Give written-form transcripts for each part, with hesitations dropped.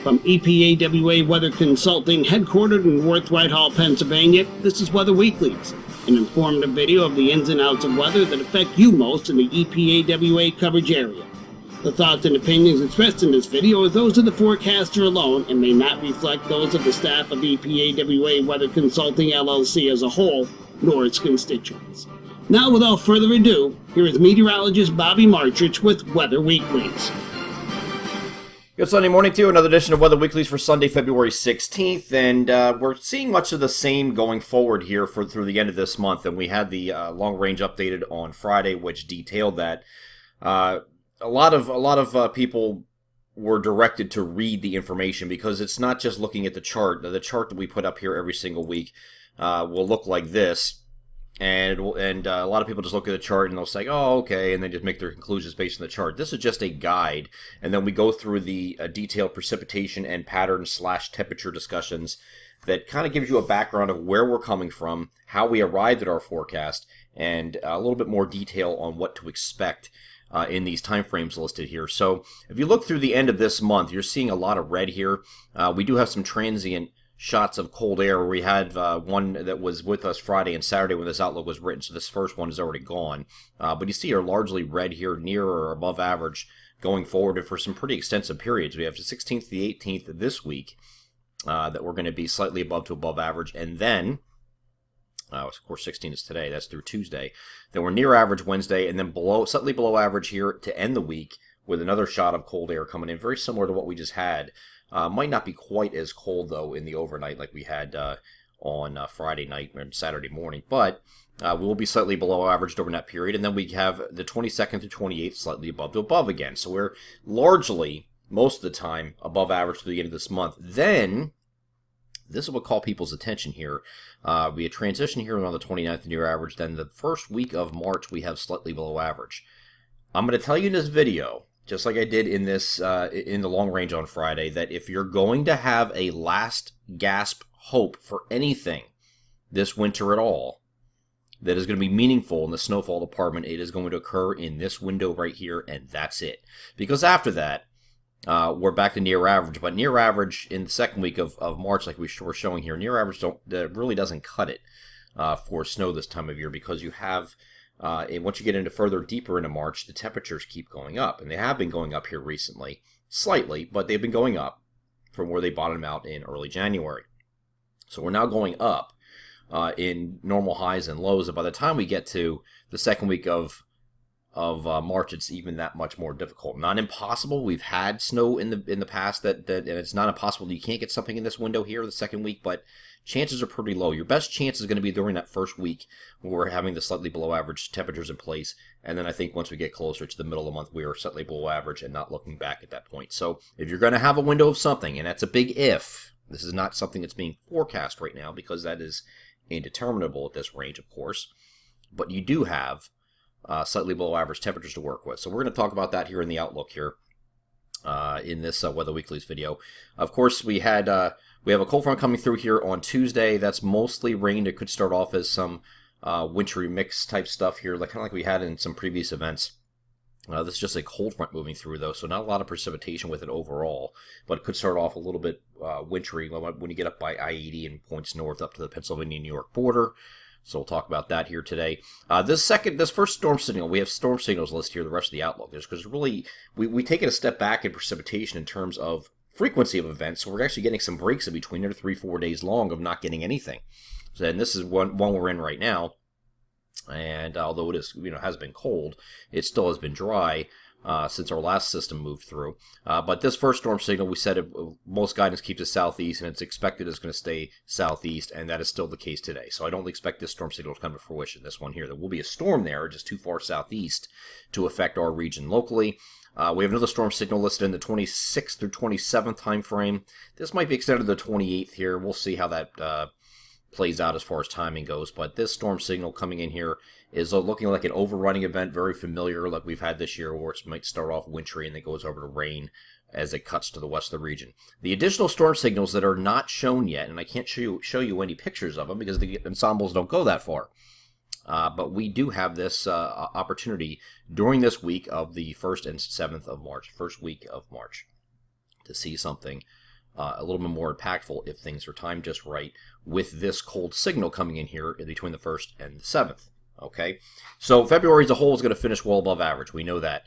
From EPAWA Weather Consulting, headquartered in Worth Whitehall, Pennsylvania, this is Weather Weeklies, an informative video of the ins and outs of weather that affect you most in the EPAWA coverage area. The thoughts and opinions expressed in this video are those of the forecaster alone and may not reflect those of the staff of EPAWA Weather Consulting LLC as a whole, nor its constituents. Now, without further ado, here is meteorologist Bobby Martrich with Weather Weeklies. Good Sunday morning to you. Another edition of Weather Weeklies for Sunday, February 16th, and we're seeing much of the same going forward here through the end of this month. And we had the Longrange updated on Friday, which detailed that a lot of people were directed to read the information because it's not just looking at the chart. The chart that we put up here every single week will look like this. And a lot of people just look at the chart and they'll say, oh, okay, and then just make their conclusions based on the chart. This is just a guide, and then we go through the detailed precipitation and pattern/temperature discussions that kind of gives you a background of where we're coming from, how we arrived at our forecast, and a little bit more detail on what to expect in these time frames listed here. So if you look through the end of this month, you're seeing a lot of red here. We do have some transient shots of cold air. We had one that was with us Friday and Saturday when this outlook was written, so this first one is already gone. But you see are largely red here, near or above average going forward, and for some pretty extensive periods. We have the 16th to the 18th this week that we're going to be slightly above to above average, and then, of course, 16 is today, that's through Tuesday. Then we're near average Wednesday, and then slightly below average here to end the week with another shot of cold air coming in, very similar to what we just had. Might not be quite as cold, though, in the overnight like we had on Friday night and Saturday morning, but we'll be slightly below average during that period, and then we have the 22nd to 28th slightly above to above again. So we're largely, most of the time, above average to the end of this month. Then, this is what caught people's attention here. We had transition here on the 29th near average, then the first week of March we have slightly below average. I'm going to tell you in this video, just like I did in this in the long range on Friday, that if you're going to have a last gasp hope for anything this winter at all that is going to be meaningful in the snowfall department, it is going to occur in this window right here, and that's it. Because after that, we're back to near average. But near average in the second week of March, like we're showing here, near average really doesn't cut it for snow this time of year, because you have and once you get into further deeper into March, the temperatures keep going up, and they have been going up here recently, slightly, but they've been going up from where they bottomed out in early January. So we're now going up in normal highs and lows, and by the time we get to the second week of March, it's even that much more difficult. Not impossible. We've had snow in the past and it's not impossible that you can't get something in this window here the second week, but chances are pretty low. Your best chance is going to be during that first week when we're having the slightly below average temperatures in place, and then I think once we get closer to the middle of the month, we are slightly below average and not looking back at that point. So if you're going to have a window of something, and that's a big if, this is not something that's being forecast right now because that is indeterminable at this range, of course, but you do have slightly below average temperatures to work with. So we're going to talk about that here in the outlook here in this Weather Weeklies video. Of course, we have a cold front coming through here on Tuesday. That's mostly rain. It could start off as some wintry mix type stuff here, kind of like we had in some previous events. This is just a cold front moving through, though, so not a lot of precipitation with it overall, but it could start off a little bit wintry when you get up by I-80 and points north up to the Pennsylvania-New York border. So we'll talk about that here today. This first storm signal, we have storm signals listed here, the rest of the outlook, because really we take it a step back in precipitation in terms of frequency of events, so we're actually getting some breaks in between. They're 3-4 days long of not getting anything. So, and this is one we're in right now, and although it is has been cold, it still has been dry since our last system moved through. But this first storm signal, we said most guidance keeps it southeast, and it's expected it's going to stay southeast, and that is still the case today. So I don't expect this storm signal to come to fruition, this one here. There will be a storm there, just too far southeast to affect our region locally. We have another storm signal listed in the 26th through 27th time frame. This might be extended to the 28th here. We'll see how that plays out as far as timing goes. But this storm signal coming in here is looking like an overrunning event, very familiar like we've had this year, where it might start off wintry and then goes over to rain as it cuts to the west of the region. The additional storm signals that are not shown yet, and I can't show you any pictures of them because the ensembles don't go that far. But we do have this opportunity during this week of the 1st and 7th of March, first week of March, to see something a little bit more impactful if things are timed just right with this cold signal coming in here in between the 1st and the 7th. Okay, so February as a whole is going to finish well above average. We know that.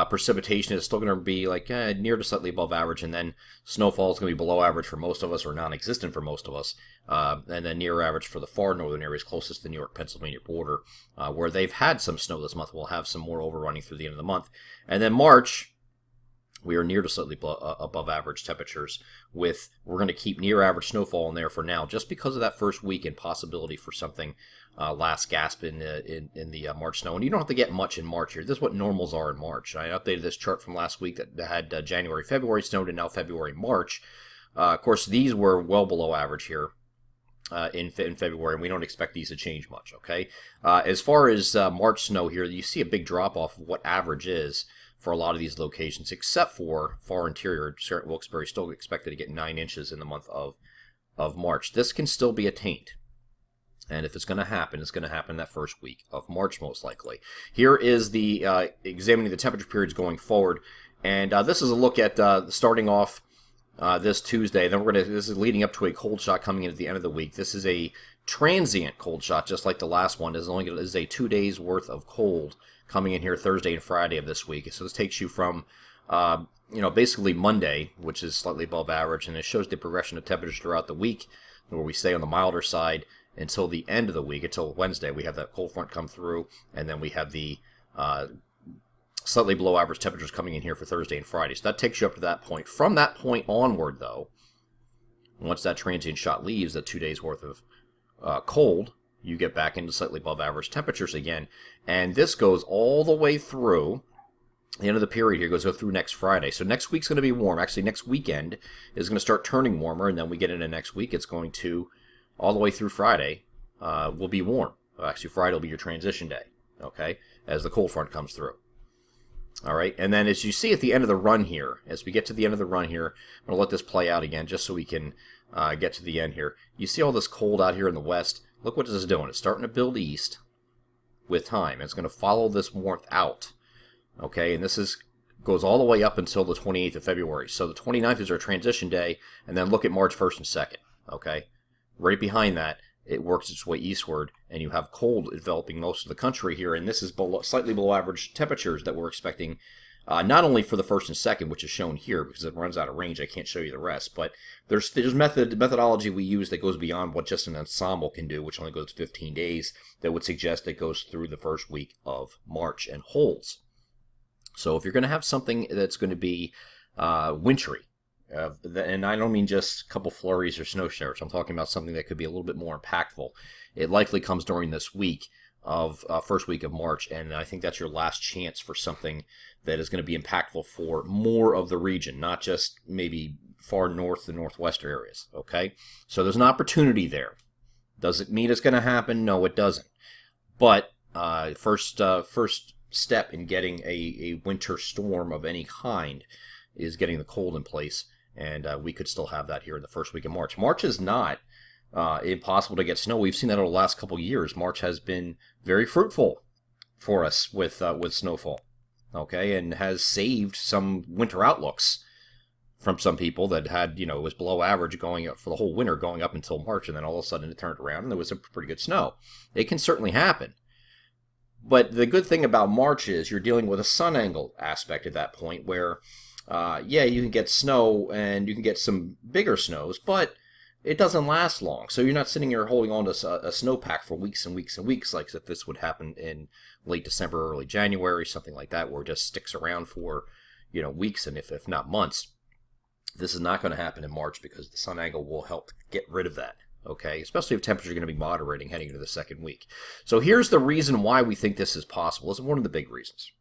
Precipitation is still going to be like near to slightly above average, and then snowfall is going to be below average for most of us, or non-existent for most of us, and then near average for the far northern areas closest to the New York-Pennsylvania border, where they've had some snow this month. We'll have some more overrunning through the end of the month. And then March, we are near to slightly above average temperatures. We're going to keep near average snowfall in there for now, just because of that first week and possibility for something last gasp in the March snow. And you don't have to get much in March here. This is what normals are in March. I updated this chart from last week that had January, February snow to now February, March. Of course, these were well below average here in February, and we don't expect these to change much. Okay, as far as March snow here, you see a big drop off of what average is for a lot of these locations, except for far interior. Wilkes-Barre still expected to get 9 inches in the month of March. This can still be attained. And if it's going to happen, it's going to happen that first week of March, most likely. Here is the examining the temperature periods going forward. And this is a look at starting off this Tuesday. Then this is leading up to a cold shot coming in at the end of the week. This is a transient cold shot, just like the last one. This is a 2 days worth of cold coming in here Thursday and Friday of this week. So this takes you from basically Monday, which is slightly above average, and it shows the progression of temperatures throughout the week, where we stay on the milder side until the end of the week, until Wednesday. We have that cold front come through, and then we have the slightly below average temperatures coming in here for Thursday and Friday. So that takes you up to that point. From that point onward, though, once that transient shot leaves, the 2 days worth of cold, you get back into slightly above average temperatures again. And this goes all the way through the end of the period here, goes through next Friday. So next week's going to be warm. Actually, next weekend is going to start turning warmer, and then we get into next week. It's going to, all the way through Friday, will be warm. Actually, Friday will be your transition day, okay, as the cold front comes through. All right, and then as you see at the end of the run here, as we get to the end of the run here, I'm going to let this play out again just so we can get to the end here. You see all this cold out here in the west? Look what this is doing. It's starting to build east with time. It's going to follow this warmth out, okay, and this goes all the way up until the 28th of February. So the 29th is our transition day, and then look at March 1st and 2nd, okay? Right behind that, it works its way eastward, and you have cold enveloping most of the country here, and this is slightly below average temperatures that we're expecting, not only for the 1st and 2nd, which is shown here, because it runs out of range. I can't show you the rest, but there's methodology we use that goes beyond what just an ensemble can do, which only goes 15 days, that would suggest it goes through the first week of March and holds. So if you're going to have something that's going to be wintry, and I don't mean just a couple flurries or snow showers. I'm talking about something that could be a little bit more impactful. It likely comes during this week of first week of March, and I think that's your last chance for something that is going to be impactful for more of the region, not just maybe far north and northwest areas. Okay, so there's an opportunity there. Does it mean it's going to happen? No, it doesn't. But first step in getting a winter storm of any kind is getting the cold in place. And we could still have that here in the first week of March. March is not impossible to get snow. We've seen that over the last couple of years. March has been very fruitful for us with snowfall, okay, and has saved some winter outlooks from some people that had, it was below average going up for the whole winter, going up until March, and then all of a sudden it turned around and there was some pretty good snow. It can certainly happen. But the good thing about March is you're dealing with a sun angle aspect at that point where you can get snow and you can get some bigger snows, but it doesn't last long. So you're not sitting here holding on to a snowpack for weeks and weeks and weeks, like if this would happen in late December, early January, something like that, where it just sticks around for, weeks and if not months. This is not going to happen in March because the sun angle will help get rid of that. Okay, especially if temperatures are going to be moderating heading into the second week. So here's the reason why we think this is possible. This is one of the big reasons.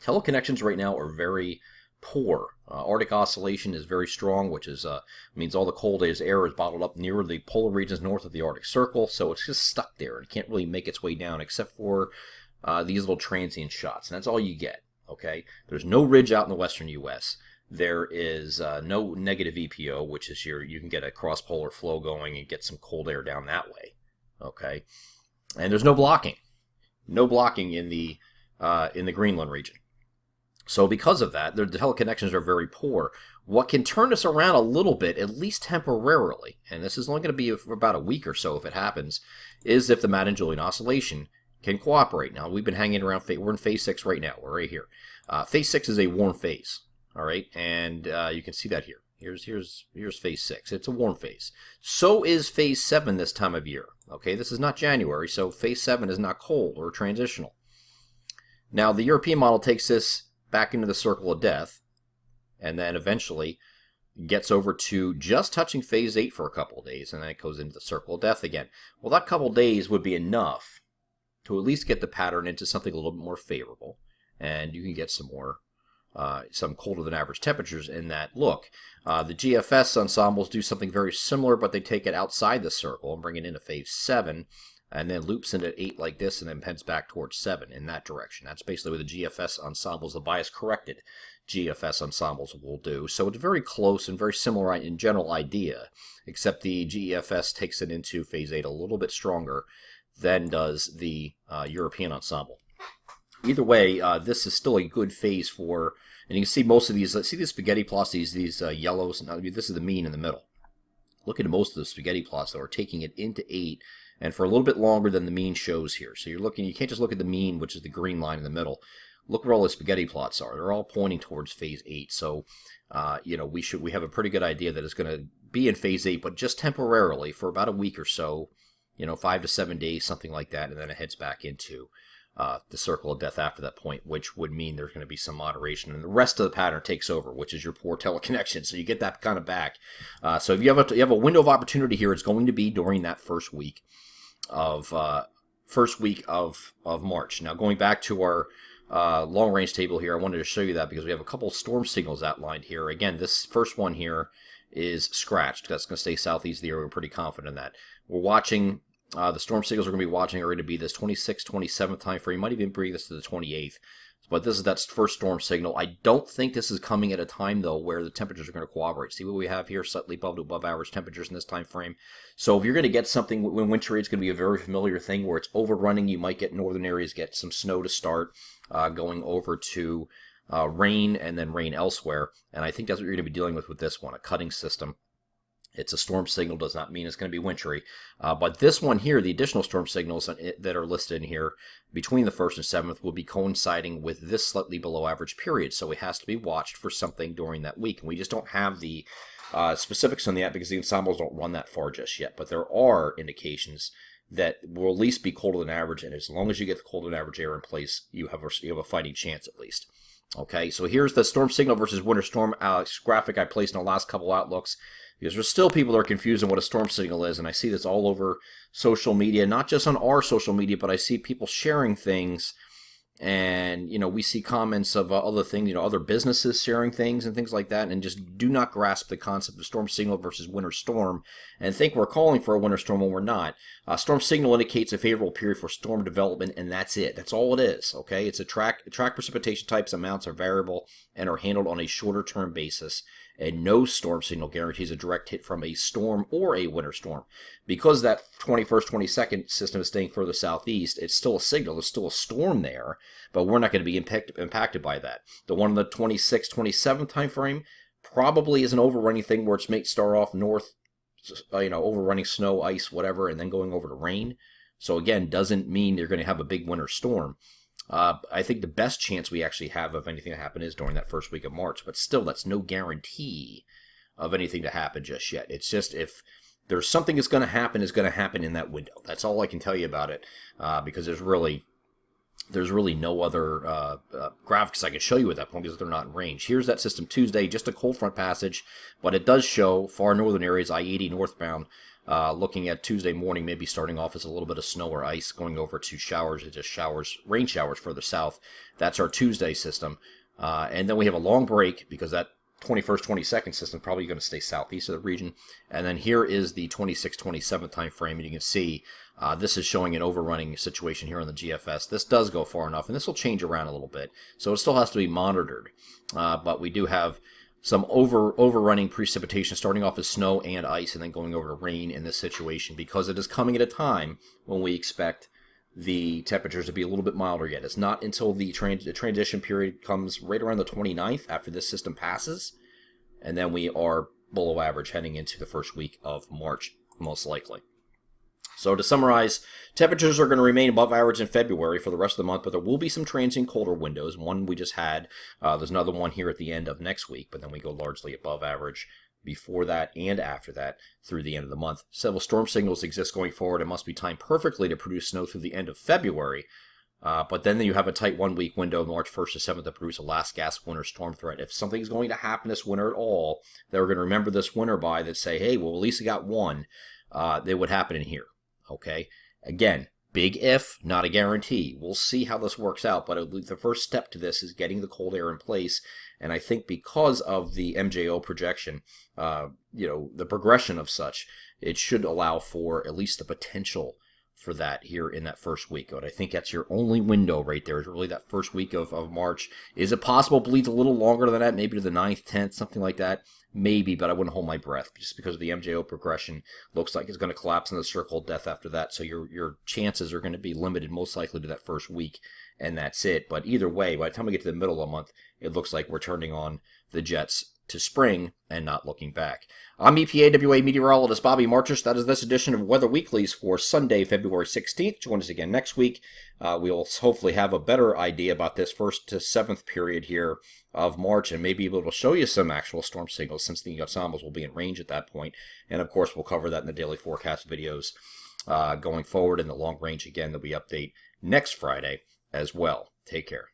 Teleconnections right now are very poor. Arctic oscillation is very strong, which is means all the cold air is bottled up near the polar regions north of the Arctic Circle, so it's just stuck there. It can't really make its way down except for these little transient shots, and that's all you get. Okay, there's no ridge out in the western U.S. There is no negative EPO, which is you can get a cross-polar flow going and get some cold air down that way. Okay, and there's no blocking in the Greenland region. So because of that, the teleconnections are very poor. What can turn this around a little bit, at least temporarily, and this is only going to be for about a week or so if it happens, is if the Madden-Julian oscillation can cooperate. Now, we've been hanging around, we're in phase 6 right now, we're right here. Phase 6 is a warm phase, all right, and you can see that here. Here's phase 6. It's a warm phase. So is phase 7 this time of year, okay? This is not January, so phase 7 is not cold or transitional. Now, the European model takes this back into the circle of death, and then eventually gets over to just touching phase 8 for a couple of days, and then it goes into the circle of death again. Well, that couple of days would be enough to at least get the pattern into something a little bit more favorable, and you can get some colder than average temperatures in that look. The GFS ensembles do something very similar, but they take it outside the circle and bring it into phase 7, and then loops into 8 like this, and then heads back towards 7 in that direction. That's basically what the GFS ensembles, the bias-corrected GFS ensembles will do. So it's very close and very similar in general idea, except the GFS takes it into phase 8 a little bit stronger than does the European ensemble. Either way, this is still a good phase for, and you can see most of these, let's see the spaghetti plots, these yellows. Now, this is the mean in the middle. Look at most of the spaghetti plots that are taking it into 8, and for a little bit longer than the mean shows here. So you can't just look at the mean, which is the green line in the middle. Look where all the spaghetti plots are. They're all pointing towards phase 8. So, we have a pretty good idea that it's going to be in phase 8, but just temporarily for about a week or so, 5 to 7 days, something like that, and then it heads back into the circle of death after that point, which would mean there's going to be some moderation, and the rest of the pattern takes over, which is your poor teleconnection. So you get that kind of back. So if you have a window of opportunity here, it's going to be during that first week of March. Now, going back to our long range table here, I wanted to show you that because we have a couple storm signals outlined here. Again, this first one here is scratched. That's going to stay southeast of the area. We're pretty confident in that. We're watching. The storm signals we're going to be watching are going to be this 26th, 27th time frame. Might even bring this to the 28th. But this is that first storm signal. I don't think this is coming at a time, though, where the temperatures are going to cooperate. See what we have here? Slightly above average temperatures in this time frame. So if you're going to get something when wintry, it's going to be a very familiar thing where it's overrunning. You might get northern areas get some snow to start, going over to rain and then rain elsewhere. And I think that's what you're going to be dealing with this one, a cutting system. It's a storm signal, does not mean it's going to be wintry. But this one here, the additional storm signals that are listed in here between the 1st and 7th will be coinciding with this slightly below average period. So it has to be watched for something during that week. And we just don't have the specifics on that because the ensembles don't run that far just yet. But there are indications that will at least be colder than average. And as long as you get the colder than average air in place, you have a fighting chance at least. Okay, so here's the storm signal versus winter storm graphic I placed in the last couple outlooks. Because there's still people that are confused on what a storm signal is, and I see this all over social media, not just on our social media, but I see people sharing things, and, we see comments of other things, other businesses sharing things and things like that, and just do not grasp the concept of storm signal versus winter storm, and think we're calling for a winter storm when we're not. Storm signal indicates a favorable period for storm development, and that's it. That's all it is, okay? It's a track precipitation types, amounts are variable, and are handled on a shorter-term basis. And no storm signal guarantees a direct hit from a storm or a winter storm. Because that 21st, 22nd system is staying further southeast, it's still a signal. There's still a storm there, but we're not going to be impacted by that. The one in the 26th, 27th time frame probably is an overrunning thing where it's may start off north, overrunning snow, ice, whatever, and then going over to rain. So again, doesn't mean you're going to have a big winter storm. I think the best chance we actually have of anything to happen is during that first week of March, but still, that's no guarantee of anything to happen just yet. It's just if there's something that's going to happen, it's going to happen in that window. That's all I can tell you about it, because there's really no other graphics I can show you at that point because they're not in range. Here's that system Tuesday, just a cold front passage, but it does show far northern areas, I-80 northbound. Looking at Tuesday morning, maybe starting off as a little bit of snow or ice, going over to showers, just showers, rain showers further south. That's our Tuesday system. And then we have a long break because that 21st, 22nd system is probably going to stay southeast of the region. And then here is the 26th, 27th time frame. And you can see this is showing an overrunning situation here on the GFS. This does go far enough, and this will change around a little bit. So it still has to be monitored. But we do have some overrunning precipitation starting off as snow and ice and then going over to rain in this situation because it is coming at a time when we expect the temperatures to be a little bit milder yet. It's not until the transition period comes right around the 29th after this system passes, and then we are below average heading into the first week of March, most likely. So to summarize, temperatures are going to remain above average in February for the rest of the month, but there will be some transient colder windows. One we just had. There's another one here at the end of next week, but then we go largely above average before that and after that through the end of the month. Several storm signals exist going forward and must be timed perfectly to produce snow through the end of February. But then you have a tight 1 week window, March 1st to 7th, to produce a last gasp winter storm threat. If something's going to happen this winter at all, that we're going to remember this winter by, that say, hey, well, at least we got one, that would happen in here. Okay? Again, big if, not a guarantee. We'll see how this works out, but the first step to this is getting the cold air in place. And I think because of the MJO projection, the progression of such, it should allow for at least the potential for that here in that first week. But I think that's your only window right there, is really that first week of March. Is it possible it bleeds a little longer than that, maybe to the 9th, 10th, something like that? Maybe, but I wouldn't hold my breath, just because of the MJO progression. Looks like it's going to collapse in the circle of death after that, so your chances are going to be limited most likely to that first week, and that's it. But either way, by the time we get to the middle of the month, it looks like we're turning on the jets to spring and not looking back. I'm EPAWA meteorologist Bobby Marchus. That is this edition of Weather Weeklies for Sunday, February 16th. Join us again next week. We'll hopefully have a better idea about this 1st to 7th period here of March, and maybe be able to show you some actual storm signals, since the ensembles will be in range at that point. And of course, we'll cover that in the daily forecast videos going forward, in the long range again that we update next Friday as well. Take care.